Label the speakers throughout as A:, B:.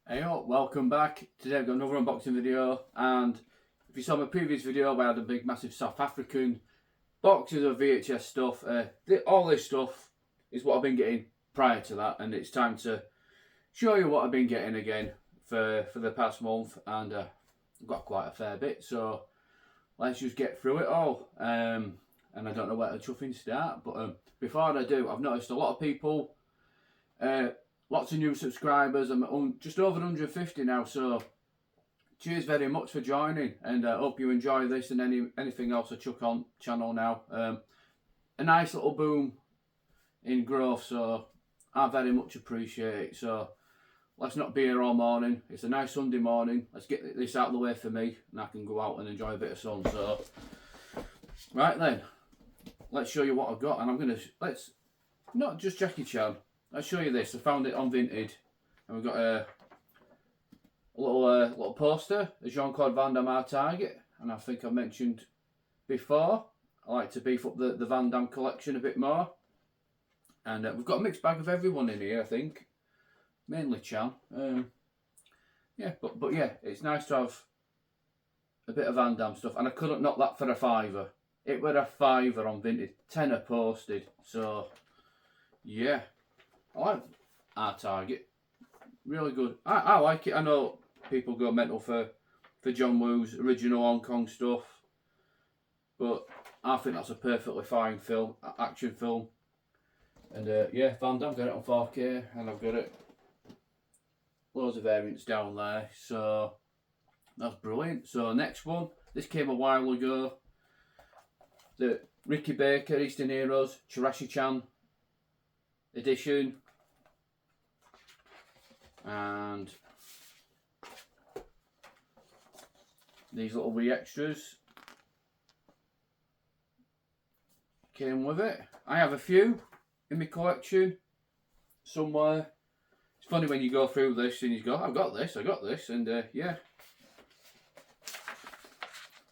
A: Hey up, welcome back. Today I've got another unboxing video, and if you saw my previous video where I had a big massive South African boxes of VHS stuff, all this stuff is what I've been getting prior to that, and it's time to show you what I've been getting again for the past month, and I've got quite a fair bit, so let's just get through it all. And I don't know where to chuffing start, but before I do, I've noticed a lot of people lots of new subscribers. I'm just over 150 now, so cheers very much for joining, and I hope you enjoy this and anything else I chuck on channel now. A nice little boom in growth, so I very much appreciate it. So let's not be here all morning. It's a nice Sunday morning. Let's get this out of the way for me, and I can go out and enjoy a bit of sun. So right then, let's show you what I've got, and let's not just Jackie Chan. I'll show you this. I found it on Vinted, and we've got a little poster, a Jean-Claude Van Damme target, and I think I mentioned before I like to beef up the Van Damme collection a bit more, and we've got a mixed bag of everyone in here. I think mainly Chan. Yeah, but yeah, it's nice to have a bit of Van Damme stuff, and I couldn't knock that for a fiver. It were a fiver on Vinted, tenner posted. So yeah. I like our target, really good. I like it. I know people go mental for John Woo's original Hong Kong stuff, but I think that's a perfectly fine film, action film. And yeah, Van Damme, got it on 4K, and I've got it loads of variants down there, so that's brilliant. So next one, this came a while ago, the Ricky Baker Eastern Heroes Chirashi-chan edition, and these little wee extras came with it. I have a few in my collection somewhere. It's funny when you go through this and you go, I got this, and yeah,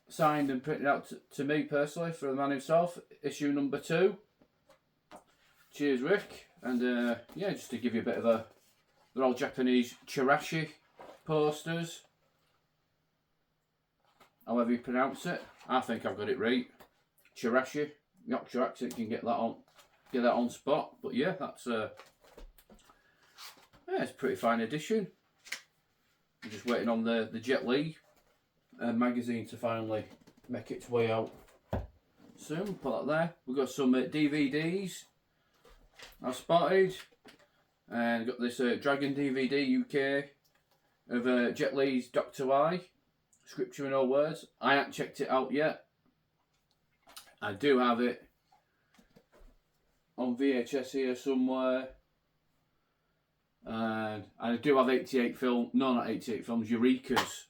A: signed and printed out to me personally for the man himself, issue number 2. Cheers, Rick. And yeah, just to give you a bit of they're all Japanese Chirashi posters, however you pronounce it. I think I've got it right. Chirashi. Yorkshire accent can get that on spot. But yeah, that's yeah, it's a pretty fine edition. I'm just waiting on the Jet Li magazine to finally make its way out soon. Put that there. We've got some DVDs I've spotted, and got this Dragon DVD UK of Jet Li's Dr. Y, Scripture in All Words. I haven't checked it out yet. I do have it on VHS here somewhere, and I do have 88 film, no, not 88 films, Eureka's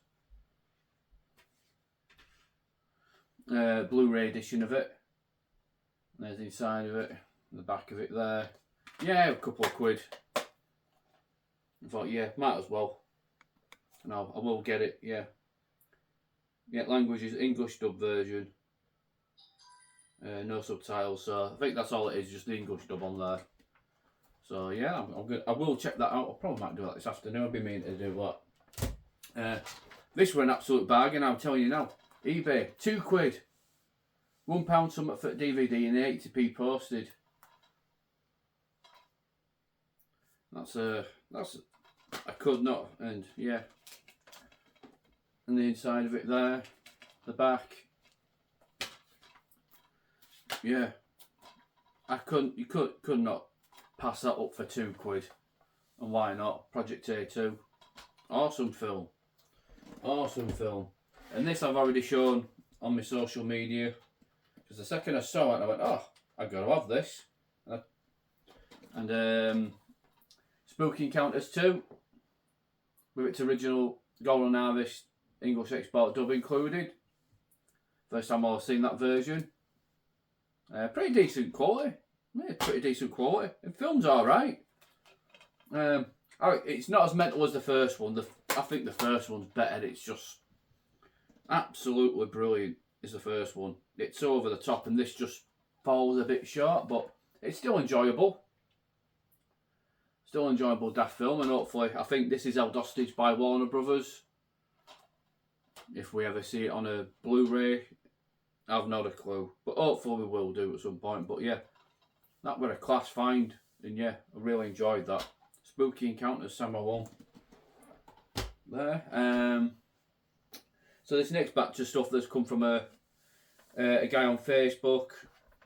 A: Blu-ray edition of it. There's the inside of it, the back of it there. Yeah, a couple of quid. I thought, yeah, might as well. And I will get it, yeah. Yeah, language is English dub version. No subtitles, so I think that's all it is, just the English dub on there. So yeah, I'm good. I will check that out. I probably might do that this afternoon. I'll be meaning to do that. This were an absolute bargain, I'm telling you now. eBay, £2. £1 something for DVD and 80p posted. That's I could not, and yeah. And the inside of it there, the back. Yeah. You could not pass that up for £2. And why not? Project A2. Awesome film. Awesome film. And this I've already shown on my social media. Because the second I saw it, I went, oh, I've got to have this. And Spooky Encounters 2, with its original Golden Harvest English export dub included. First time I've seen that version. Pretty decent quality. Yeah, pretty decent quality. The film's alright. It's not as mental as the first one. I think the first one's better. It's just absolutely brilliant is the first one. It's over the top, and this just falls a bit short, but it's still enjoyable. Still enjoyable daft film, and hopefully, I think this is held hostage by Warner Brothers. If we ever see it on a Blu-ray, I've not a clue, but hopefully we will do at some point. But yeah, that were a class find, and yeah, I really enjoyed that. Spooky Encounters Summer 1. There. So this next batch of stuff that's come from a guy on Facebook,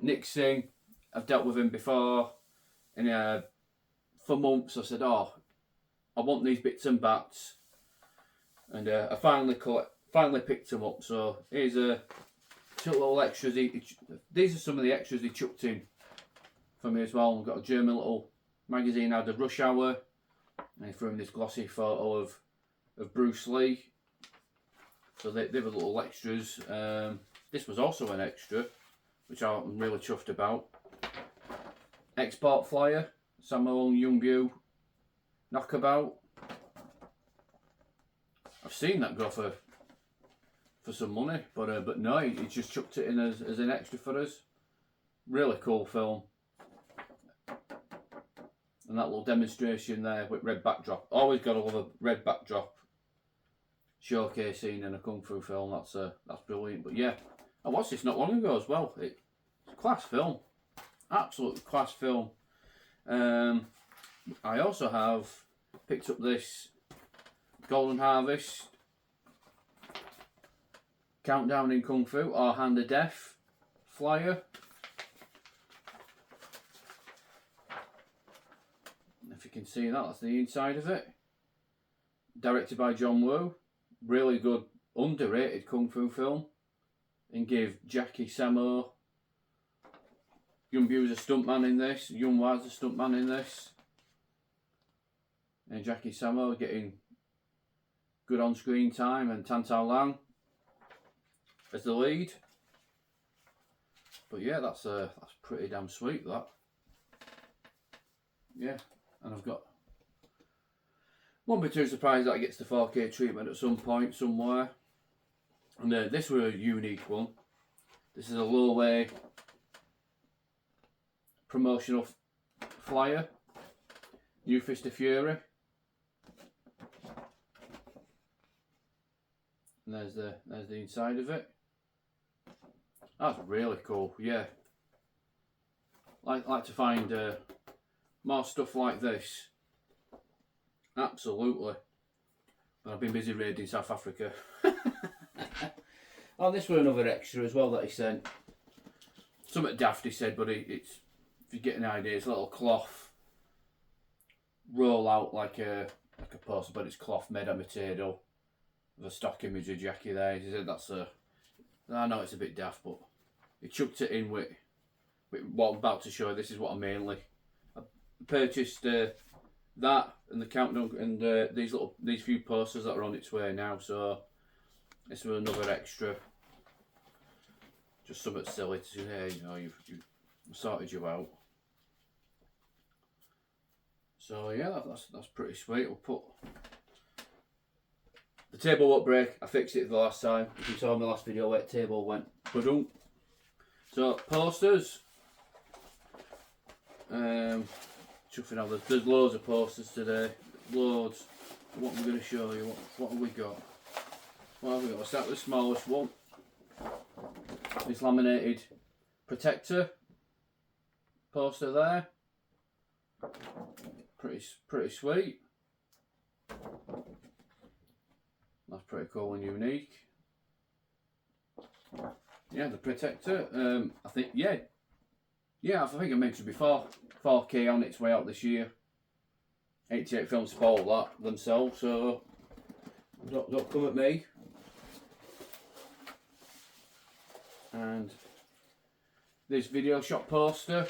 A: Nick Singh. I've dealt with him before, and for months I said, oh, I want these bits and bats, and I finally picked them up. So here's a little extras. These are some of the extras he chucked in for me as well. We've got a German little magazine out of Rush Hour, and he threw in this glossy photo of Bruce Lee. So they were little extras. This was also an extra, which I'm really chuffed about. Export flyer, Samuel Youngbu knockabout. I've seen that go for some money, but no, he just chucked it in as an extra for us. Really cool film. And that little demonstration there with red backdrop. Always got to love a red backdrop showcase scene in a kung fu film. That's brilliant. But yeah, I watched this not long ago as well. It's a class film, absolutely class film. I also have picked up this Golden Harvest Countdown in Kung Fu or Hand of Death flyer. If you can see that, that's the inside of it. Directed by John Woo. Really good, underrated kung fu film. And gave Jackie Samo. Yung Bu's a stuntman in this. Yung Wa's a stuntman in this. And Jackie Samo getting good on-screen time, and Tan Tao Lang as the lead. But yeah, that's pretty damn sweet, that. Yeah, and I've got. Won't be too surprised that it gets the 4K treatment at some point somewhere. And this was a unique one. This is a low-way promotional flyer. New Fist of Fury. And there's the inside of it. That's really cool. Yeah. Like to find more stuff like this. Absolutely. But I've been busy raiding South Africa. Oh, this was another extra as well that he sent. Something daft he said, but it's, if you get an idea, it's a little cloth roll out like a poster, but it's cloth made of material. With a stock image of Jackie there. He said I know it's a bit daft, but he chucked it in with what I'm about to show you. This is what I purchased that and the countdown and these few posters that are on its way now. So this was another extra. Just something silly to say, hey, you know, you've sorted you out. So yeah, that's pretty sweet. We'll put the table won't break. I fixed it the last time. If you saw my last video where the table went ba-dum. So posters. Chuffing out. There's loads of posters today. Loads. What am I going to show you? What have we got? What have we got? I'll start with the smallest one. This laminated protector poster there. Pretty sweet. That's pretty cool and unique. Yeah, the protector. I think I think I mentioned before. 4K on its way out this year. 88 Films spoiled that themselves, so don't come at me. And this video shop poster,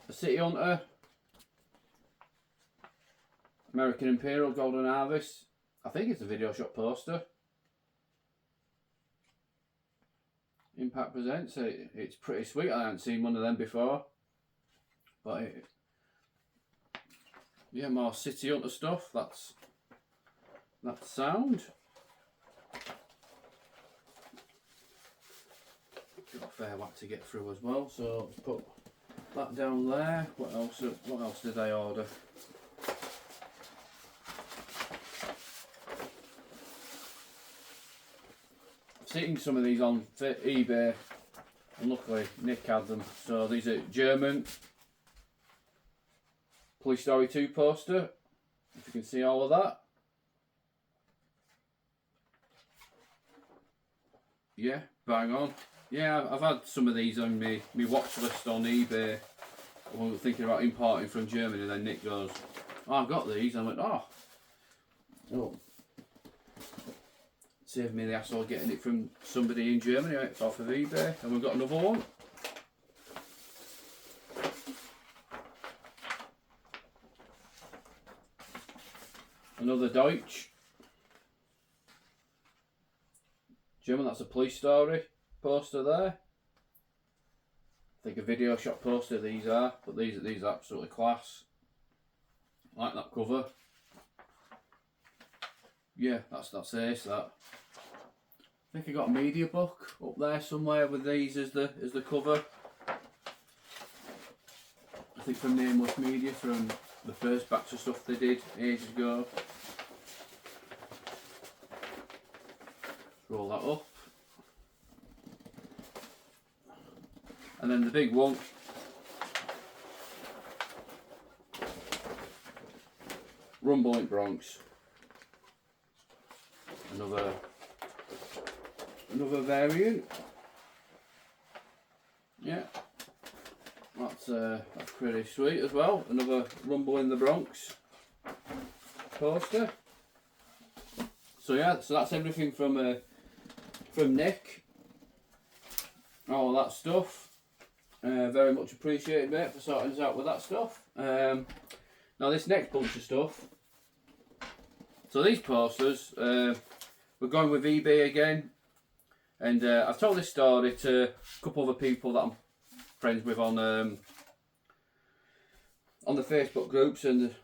A: a City Hunter, American Imperial Golden Harvest. I think it's a video shop poster. Impact Presents. It's pretty sweet. I haven't seen one of them before. But yeah, more City Hunter stuff. That's sound. Got a fair whack to get through as well. So put that down there. What else? What else did I order? I've seen some of these on eBay, and luckily Nick had them. So these are German Police Story 2 poster. If you can see all of that. Yeah, bang on. Yeah, I've had some of these on my watch list on eBay. I was thinking about importing from Germany, and then Nick goes, "Oh, I've got these." And I went, "Oh, saved me the hassle of getting it from somebody in Germany. It's off of eBay." And we've got another one. Another Deutsch. German, that's a Police Story poster there. I think a video shop poster these are, but these are absolutely class. I like that cover. Yeah, that's ace, that. I think I got a media book up there somewhere with these as the cover. I think from Nameless Media, from the first batch of stuff they did ages ago. Roll that up. And then the big one. Rumbling Bronx. Another variant. Yeah. That's pretty sweet as well. Another Rumble in the Bronx poster. So yeah, so that's everything from Nick. All that stuff. Very much appreciated, mate, for sorting us out with that stuff. Now this next bunch of stuff. So these posters, we're going with eBay again, and I've told this story to a couple of other people that I'm friends with on the Facebook groups, and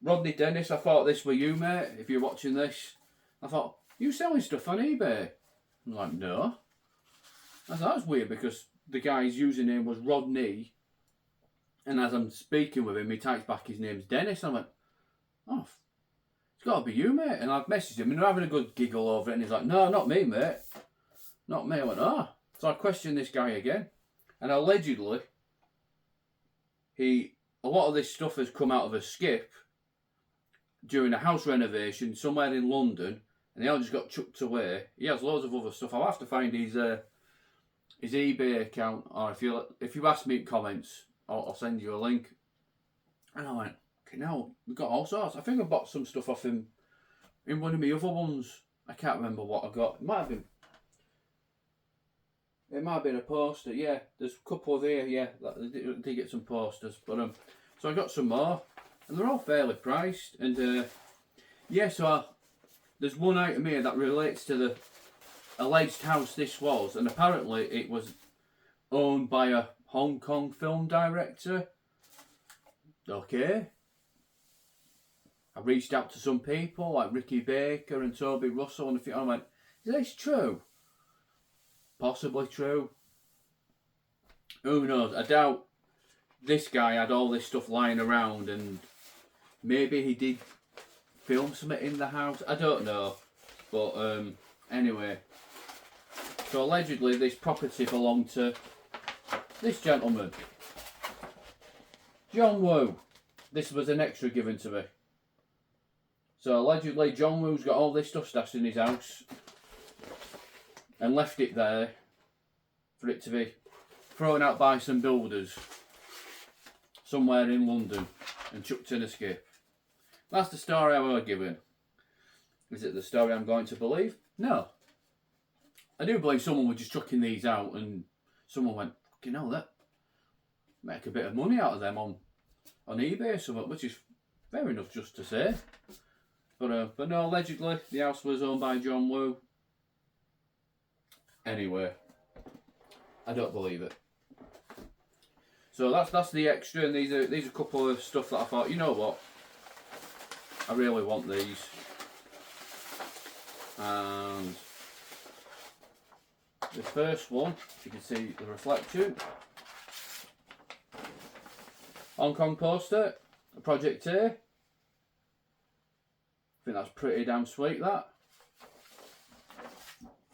A: Rodney Dennis, I thought this were you, mate. If you're watching this, I thought, you selling stuff on eBay? I'm like, no. I thought that's weird because the guy's username was Rodney, and as I'm speaking with him, he types back his name's Dennis. I went, oh, it's got to be you, mate. And I've messaged him, and we're having a good giggle over it, and he's like, no, not me, mate. Not me. I went, oh. So I questioned this guy again, and allegedly, a lot of this stuff has come out of a skip during a house renovation somewhere in London, and they all just got chucked away. He has loads of other stuff. I'll have to find his eBay account, or if you ask me in comments, I'll send you a link. And I went, okay, now we've got all sorts. I think I bought some stuff off him in one of my other ones. I can't remember what I got. It might have been a poster. Yeah, there's a couple of here. Yeah, I did get some posters, but so I got some more, and they're all fairly priced. And yeah, so there's one item here that relates to the alleged house this was, and apparently it was owned by a Hong Kong film director. Okay. I reached out to some people like Ricky Baker and Toby Russell, and I went, is this true? Possibly true. Who knows? I doubt this guy had all this stuff lying around, and maybe he did film something in the house. I don't know. But anyway. So allegedly this property belonged to this gentleman, John Woo. This was an extra given to me. So allegedly John Woo's got all this stuff stashed in his house and left it there for it to be thrown out by some builders somewhere in London and chucked in a skip. That's the story I was given. Is it the story I'm going to believe? No. I do believe someone was just chucking these out and someone went, you know, that make a bit of money out of them on eBay or something, which is fair enough just to say. But no, allegedly the house was owned by John Woo. Anyway, I don't believe it. So that's the extra, and these are a couple of stuff that I thought, you know what, I really want these. And the first one, you can see the reflection. Hong Kong poster, a Project A. I think that's pretty damn sweet, that.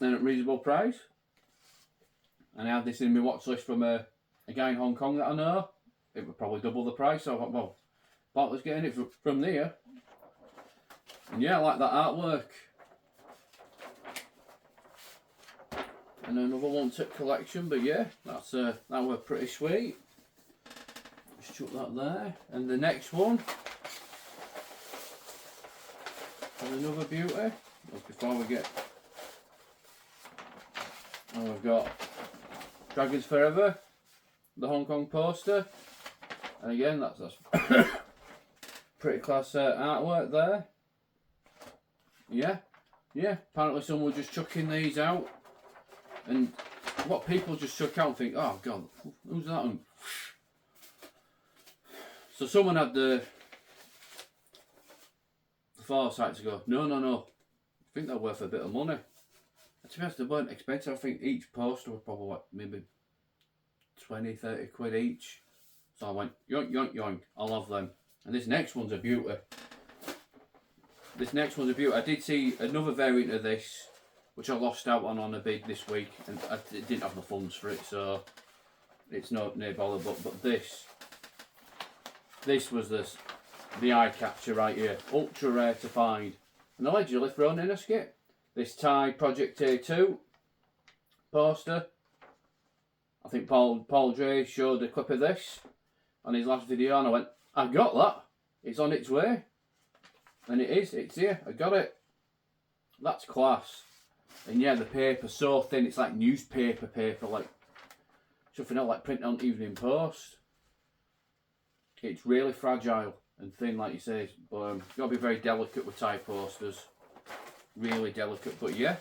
A: And at reasonable price. And I had this in my watch list from a guy in Hong Kong that I know. It would probably double the price, so I thought, well, Bartlett's getting it from there. And yeah, I like that artwork. And another one tip collection, but yeah, that were pretty sweet. Just chuck that there. And the next one, and another beauty. Before we get, and we've got Dragons Forever, the Hong Kong poster, and again that's pretty class artwork there. Yeah. Apparently someone was just chucking these out. And what people just took out and think, oh God, who's that one? So someone had the foresight to go, no, I think they're worth a bit of money. And to be honest, they weren't expensive. I think each poster was probably like maybe 20, 30 quid each. So I went, yoink, yoink, yoink, I'll have them. And this next one's a beauty. I did see another variant of this, which I lost out on a bid this week, and I didn't have the funds for it, so it's no bother. But this was the eye catcher right here, ultra rare to find, and allegedly thrown in a skip. This Thai Project A2 poster. I think Paul Dre showed a clip of this on his last video, and I went, I got that. It's on its way, and it's here. I got it. That's class. And yeah, the paper's so thin, it's like newspaper paper, like something else like print on Evening Post. It's really fragile and thin, like you say, but you've got to be very delicate with Thai posters. Really delicate, but yeah.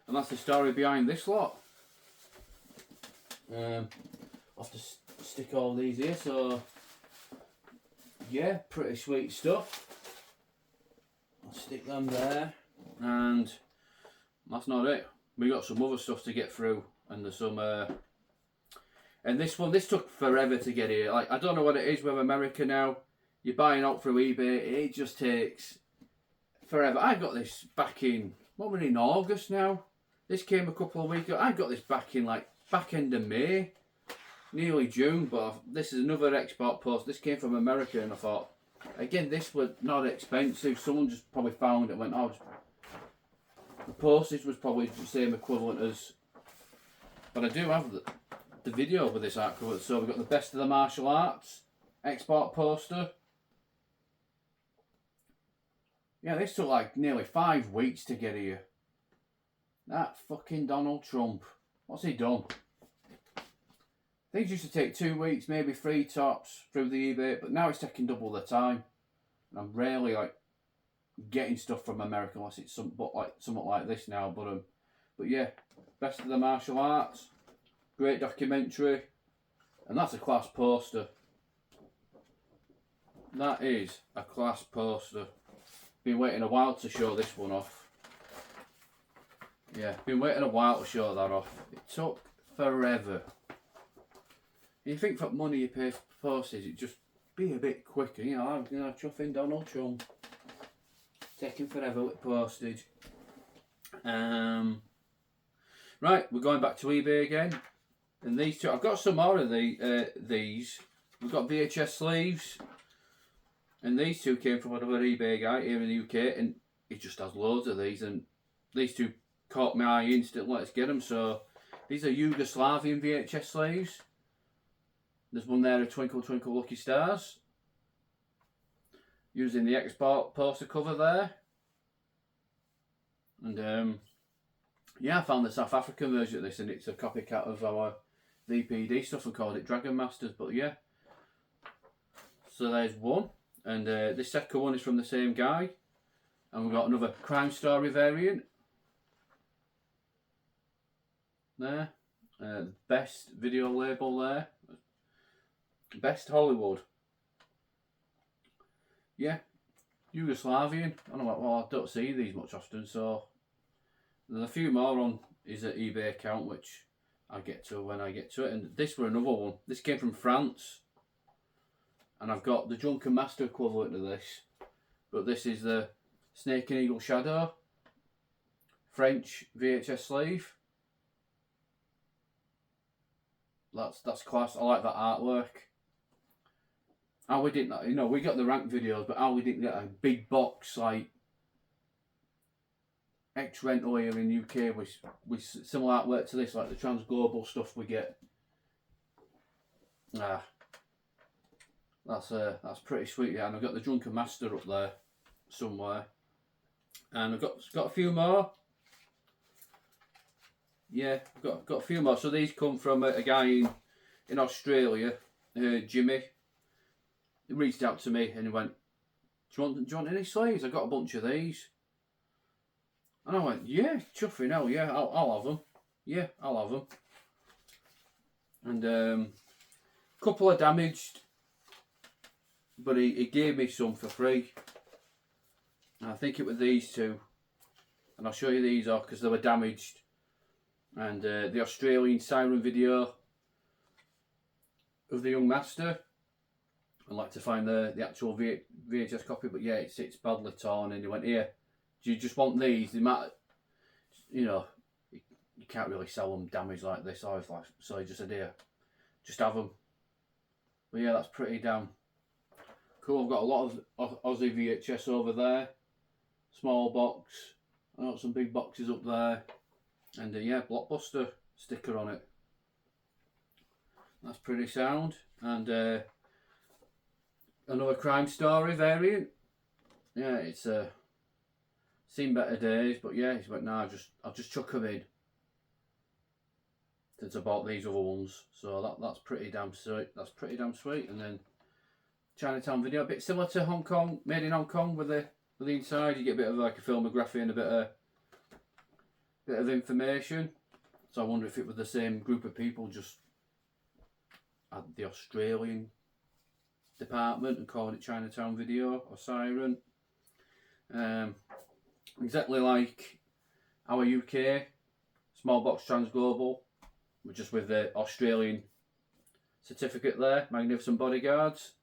A: And that's the story behind this lot. I'll have to stick all these here, so yeah, pretty sweet stuff. I'll stick them there, and that's not it. We got some other stuff to get through, and there's some and this took forever to get here. Like, I don't know what it is with America now. You're buying out through eBay, it just takes forever. I got this back in, what, we're in August now? This came a couple of weeks ago. I got this back in like back end of May, nearly June, but this is another export post. This came from America, and I thought, again, this was not expensive. Someone just probably found it and went, oh, the postage was probably the same equivalent as, but I do have the video with this art cover. So we've got the Best of the Martial Arts export poster. Yeah, this took like nearly 5 weeks to get here. That fucking Donald Trump. What's he done? Things used to take 2 weeks, maybe 3 tops through the eBay, but now it's taking double the time. And I'm rarely like getting stuff from America unless it's something like this now. But yeah, Best of the Martial Arts, great documentary, and that's a class poster. That is a class poster. Been waiting a while to show this one off. Yeah, been waiting a while to show that off. It took forever. You think for money you pay for postage, it just be a bit quicker. You know, chuffing Donald Trump. Taking forever with postage. Right, we're going back to eBay again. And these two, I've got some more of these. We've got VHS sleeves. And these two came from another eBay guy here in the UK, and he just has loads of these. And these two caught my eye instantly. Let's get them. So these are Yugoslavian VHS sleeves. There's one there of Twinkle Twinkle Lucky Stars. Using the export poster cover there. And yeah, I found the South African version of this, and it's a copycat of our VPD stuff and called it Dragon Masters. But yeah, so there's one. And this second one is from the same guy. And we've got another Crime Story variant. There. Best video label there. Best Hollywood. Yeah. Yugoslavian. I don't know, well, I don't see these much often, so there's a few more on his eBay account, which I get to when I get to it. And this were another one. This came from France. and I've got the Drunken Master equivalent of this, but this is the Snake and Eagle Shadow French VHS sleeve. That's class. I like that artwork. How we didn't, you know, we got the rank videos, but how we didn't get a big box like X Rental here in UK with similar artwork to this, like the Trans Global stuff we get. That's pretty sweet, yeah. And I've got the Drunken Master up there somewhere, and I've got a few more. Yeah, I've got a few more. So these come from a guy in Australia, Jimmy. He reached out to me and he went, do you want any sleeves? I got a bunch of these. And I went, yeah, chuffing hell, yeah, I'll have them. Yeah, I'll have them. And a couple are damaged, but he gave me some for free. And I think it was these two. And I'll show you these off because they were damaged. And the Australian Siren video of the Young Master. I'd like to find the actual VHS copy, but yeah, it's badly torn. And he went, here, do you just want these? They might, you know, you can't really sell them damaged like this. I was like, so he just said, here, just have them. But yeah, that's pretty damn cool. I've got a lot of Aussie VHS over there. Small box. I've got some big boxes up there. And yeah, Blockbuster sticker on it. That's pretty sound. And another Crime Story variant. Yeah, it's seen better days, but yeah, he went, nah, I'll just chuck them in. Since I bought these other ones, so that's pretty damn sweet. That's pretty damn sweet. And then Chinatown video, a bit similar to Hong Kong, made in Hong Kong with the inside. You get a bit of like a filmography and a bit of information. So I wonder if it was the same group of people, just had the Australian department and called it Chinatown Video or Siren. Exactly like our UK small box Trans Global, just with the Australian certificate there. Magnificent Bodyguards.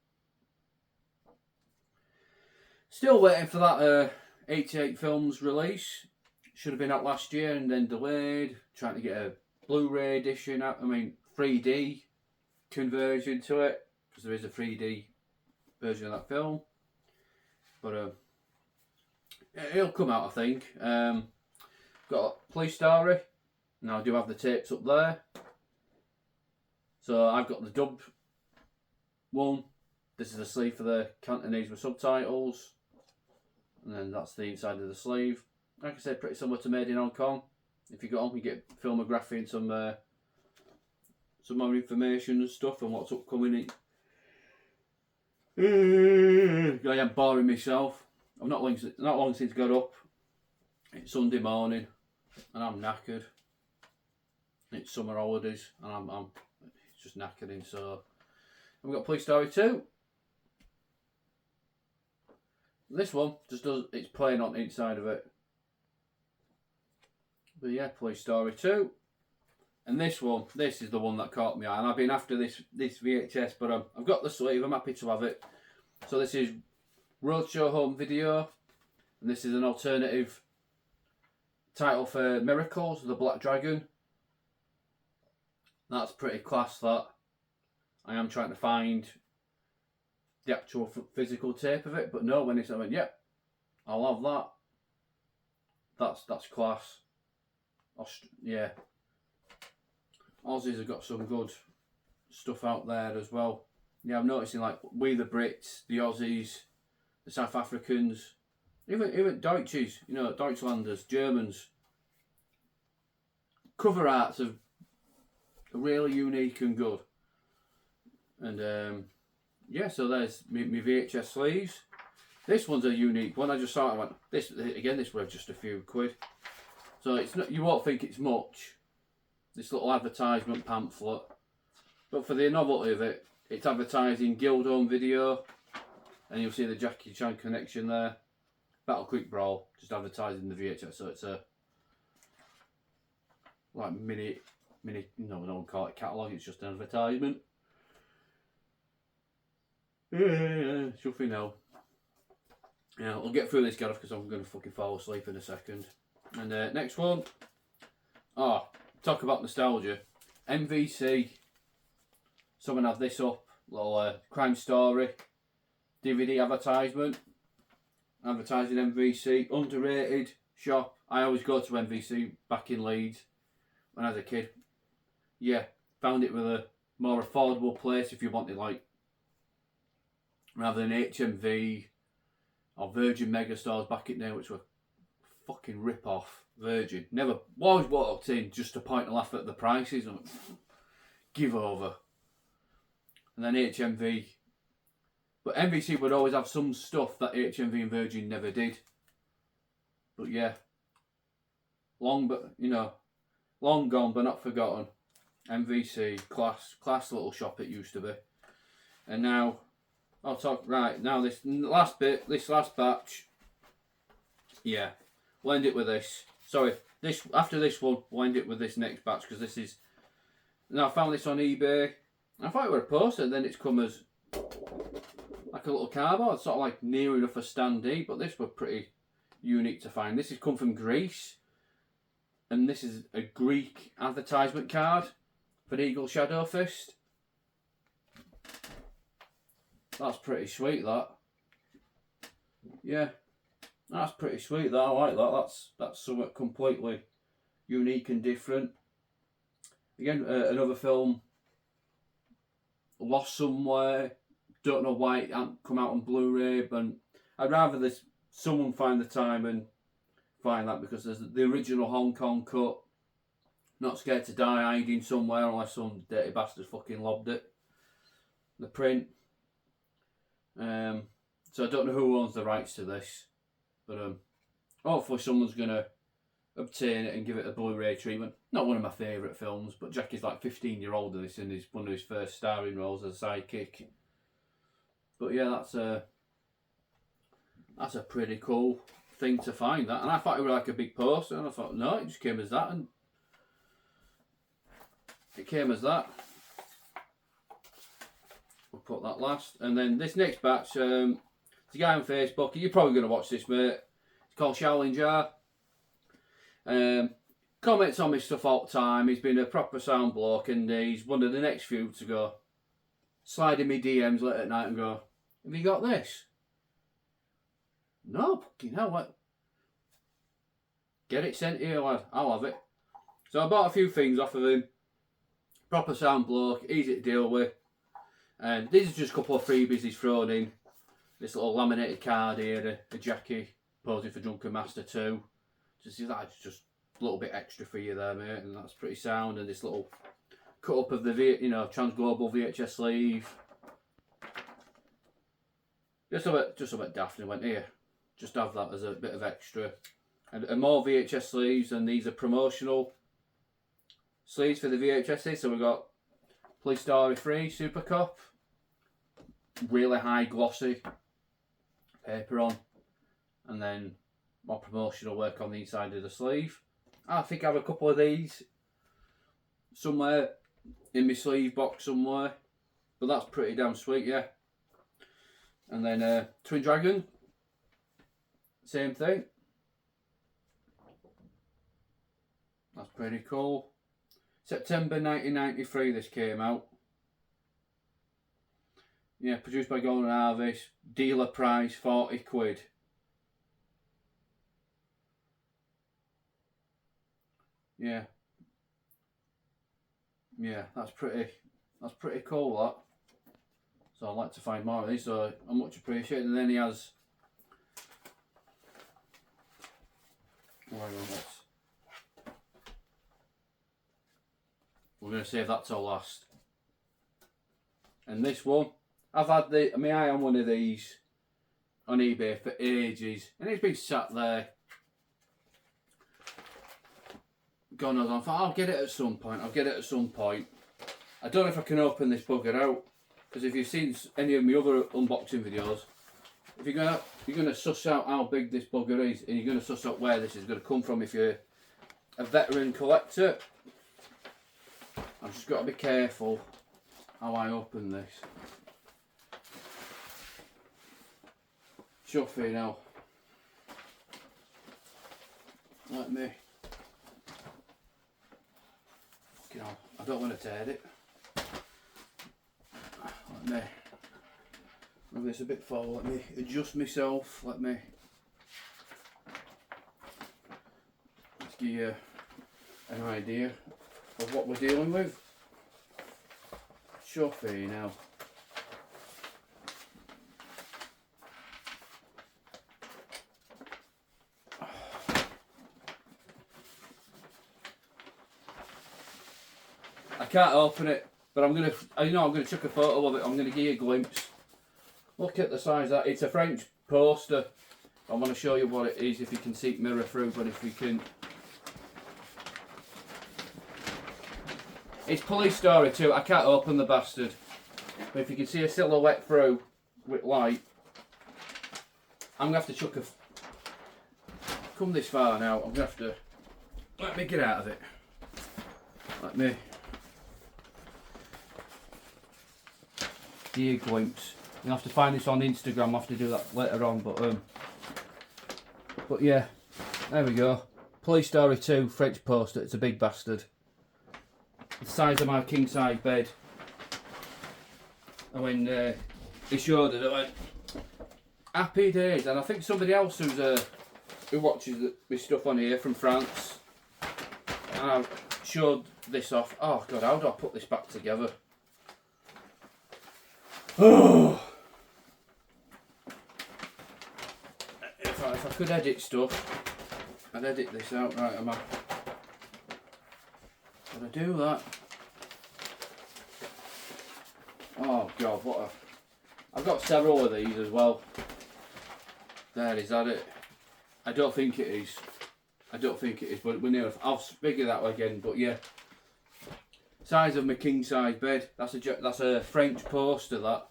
A: Still waiting for that 88 films release. Should have been out last year and then delayed. Trying to get a Blu-ray edition out. I mean 3D conversion to it, because there is a 3D version of that film. But it'll come out, I think. Got Police Story. Now I do have the tapes up there. So I've got the dubbed one. This is the sleeve for the Cantonese with subtitles. And then that's the inside of the sleeve. Like I said, pretty similar to Made in Hong Kong. If you go on, you get filmography and some more information and stuff and what's upcoming. I am boring myself. I've not long since got up. It's Sunday morning and I'm knackered. It's summer holidays and I'm it's just knackering. So we've got Police Story 2. This one just does, it's plain on the inside of it. But yeah, Police Story 2. And this one, this is the one that caught me eye. And I've been after this VHS, but I've got the sleeve, I'm happy to have it. So this is Roadshow Home Video. And this is an alternative title for Miracles, The Black Dragon. That's pretty class, that. I am trying to find the actual physical tape of it, but no, when it's, I went, yep, I'll have that. That's class. Yeah. Aussies have got some good stuff out there as well. Yeah, I'm noticing like we the Brits, the Aussies, the South Africans, even Deutsches, you know, Deutschlanders, Germans. Cover arts are really unique and good. And yeah, so there's my VHS sleeves. This one's a unique one. I just saw it and went, this worth just a few quid. So it's not, you won't think it's much. This little advertisement pamphlet. But for the novelty of it, it's advertising Guild Home Video. And you'll see the Jackie Chan connection there. Battle Creek Brawl, just advertising the VHS. So it's a like mini, no, I don't call it catalogue, it's just an advertisement. Shuffy now. Yeah, I'll get through this, Gareth, because I'm going to fucking fall asleep in a second. And next one. Oh, talk about nostalgia. MVC. Someone had this up. Little crime story. DVD advertisement. Advertising MVC. Underrated shop. I always go to MVC back in Leeds when I was a kid. Yeah, found it with a more affordable place if you wanted, like, rather than HMV or Virgin Megastores back in there, which were fucking rip off. Virgin. Never, always walked in just to point and laugh at the prices and give over. And then HMV. But MVC would always have some stuff that HMV and Virgin never did. But yeah. Long gone but not forgotten. MVC, class little shop it used to be. And now, I'll talk, right, now this last batch, yeah, we'll end it with this. Sorry, after this one, we'll end it with this next batch, because this is, now I found this on eBay. I thought it were a poster, and then it's come as like a little cardboard, sort of like near enough a standee, but this were pretty unique to find. This has come from Greece, and this is a Greek advertisement card for Eagle Shadow Fist. That's pretty sweet, that. Yeah, that's pretty sweet, that. I like that. That's something completely unique and different. Again, another film, lost somewhere. Don't know why it hasn't come out on Blu-ray, but I'd rather someone find the time and find that, because there's the original Hong Kong cut. Not Scared to Die hiding somewhere unless some dirty bastard fucking lobbed it. The print. So I don't know who owns the rights to this, but hopefully someone's gonna obtain it and give it a Blu-ray treatment. Not one of my favourite films, but Jackie's like 15-year-old in this, and is one of his first starring roles as a sidekick. But yeah, that's a pretty cool thing to find, that. And I thought it was like a big poster, and I thought, no, it just came as that, and it came as that. We'll put that last. And then this next batch, it's a guy on Facebook. You're probably going to watch this, mate. It's called Shaolin Jar. Comments on my stuff all the time. He's been a proper sound bloke, and he's one of the next few to go slide in me DMs late at night and go, have you got this? No, fucking hell, what? Get it sent here, lad. I'll have it. So I bought a few things off of him. Proper sound bloke, easy to deal with. And these are just a couple of freebies he's thrown in. This little laminated card here, a Jackie posing for Drunken Master 2. That's just a little bit extra for you there, mate, and that's pretty sound. And this little cut up of the Trans-Global VHS sleeve. Just a bit daft, and went, here, just have that as a bit of extra. And more VHS sleeves, and these are promotional sleeves for the VHSs. So we've got Police Story 3 Super Cop, really high glossy paper on, and then more promotional work on the inside of the sleeve. I think I have a couple of these somewhere in my sleeve box somewhere, but that's pretty damn sweet, yeah. And then Twin Dragon, same thing. That's pretty cool. September 1993 this came out. Yeah, produced by Golden Harvest. Dealer price, 40 quid. Yeah. Yeah, that's pretty cool, that. So I'd like to find more of these, so I'm much appreciated. And then he has, we're going to save that till last. And this one, I've had my eye on one of these on eBay for ages, and it's been sat there. God knows, I thought I'll get it at some point. I don't know if I can open this bugger out, because if you've seen any of my other unboxing videos, if you're gonna suss out how big this bugger is, and you're gonna suss out where this is gonna come from if you're a veteran collector. I've just got to be careful how I open this. chuffy now. Let me. You know, I don't want to tear it. Let me move this a bit forward. Let me adjust myself. Let me. Let's give you an idea of what we're dealing with. Chuffy now. I can't open it, but I'm gonna chuck a photo of it. I'm gonna give you a glimpse. Look at the size of that. It's a French poster. I want to show you what it is, if you can see it mirror through, but if you can. It's Police Story 2. I can't open the bastard. But if you can see a silhouette through with light, I'm gonna have to chuck a. Come this far now. I'm gonna have to. Let me get out of it. Let me. Dear glimpse. You'll have to find this on Instagram. I'll have to do that later on, but yeah, there we go. Police Story 2 French poster. It's a big bastard. The size of my king size bed. And when he showed it, I went, happy days. And I think somebody else who watches my stuff on here from France, and I showed this off. Oh God, how do I put this back together? Oh. If I could edit stuff, I'd edit this out. Right, am I? Would I do that? Oh God, what a... I've got several of these as well. There, is that it? I don't think it is. I don't think it is, but we're near. I'll figure that again, but yeah. Size of my king size bed. That's a French poster, that.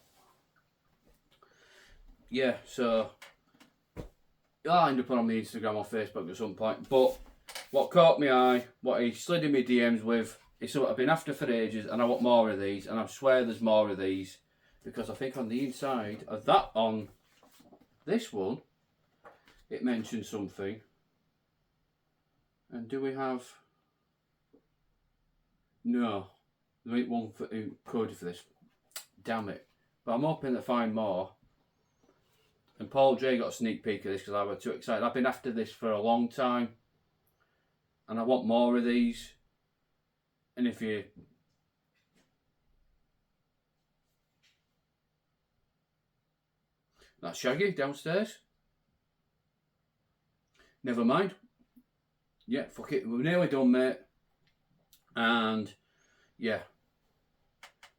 A: Yeah, so I'll end up on my Instagram or Facebook at some point. But what caught my eye, what he slid in my DMs with, is something I've been after for ages, and I want more of these, and I swear there's more of these, because I think on the inside of that, on this one, it mentions something. And do we have... No, there ain't one code for this. Damn it. But I'm hoping to find more. And Paul J got a sneak peek of this because I was too excited. I've been after this for a long time. And I want more of these. And if you... That's Shaggy downstairs. Never mind. Yeah, fuck it. We're nearly done, mate. And yeah,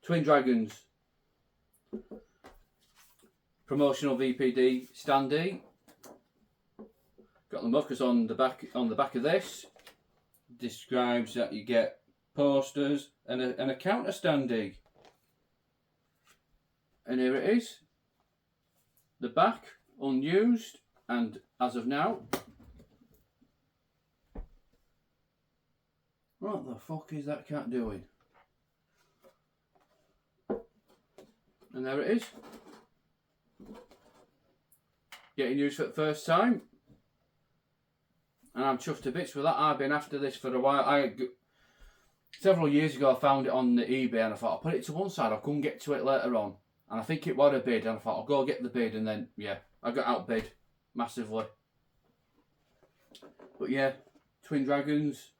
A: Twin Dragons promotional VPD standee. Got the muckers on the back of this. Describes that you get posters and a counter standee. And here it is. The back unused, and as of now. What the fuck is that cat doing? And there it is. Getting used for the first time. And I'm chuffed to bits with that. I've been after this for a while. Several years ago I found it on the eBay and I thought I'll put it to one side. I couldn't get to it later on. And I think it was a bid and I thought I'll go get the bid, and then yeah, I got outbid massively. But yeah, Twin Dragons.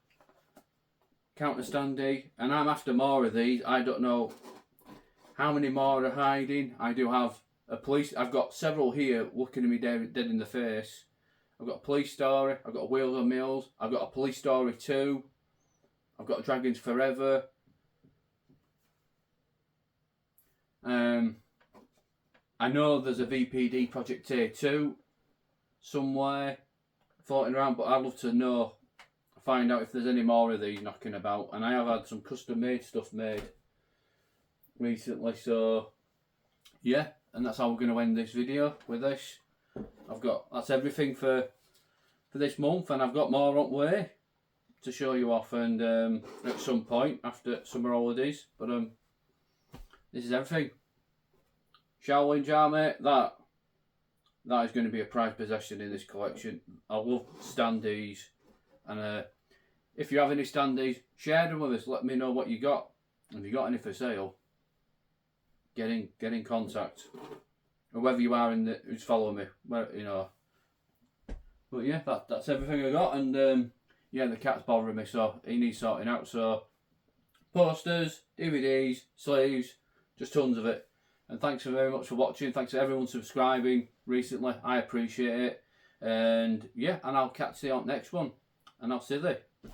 A: Counter standee, and I'm after more of these. I don't know how many more are hiding. I do have a police. I've got several here looking at me dead in the face. I've got a Police Story. I've got a Wheels on Mills. I've got a Police Story 2. I've got Dragons Forever. I know there's a VPD Project A2 somewhere floating around, but I'd love to know. Find out if there's any more of these knocking about, and I have had some custom made stuff made recently, so yeah, and that's how we're going to end this video with this. That's everything for this month, and I've got more on the way to show you off, and at some point after summer holidays, but this is everything. Shaolin Jar, mate, that that is going to be a prized possession in this collection. I love standees, and if you have any standees, share them with us. Let me know what you got. If you got any for sale, get in contact. Or whether you are in the who's following me, you know. But yeah, that's everything I got, and yeah, the cat's bothering me, so he needs sorting out. So posters, DVDs, sleeves, just tons of it. And thanks very much for watching. Thanks to everyone subscribing recently. I appreciate it. And yeah, and I'll catch you on next one. And I'll see you there.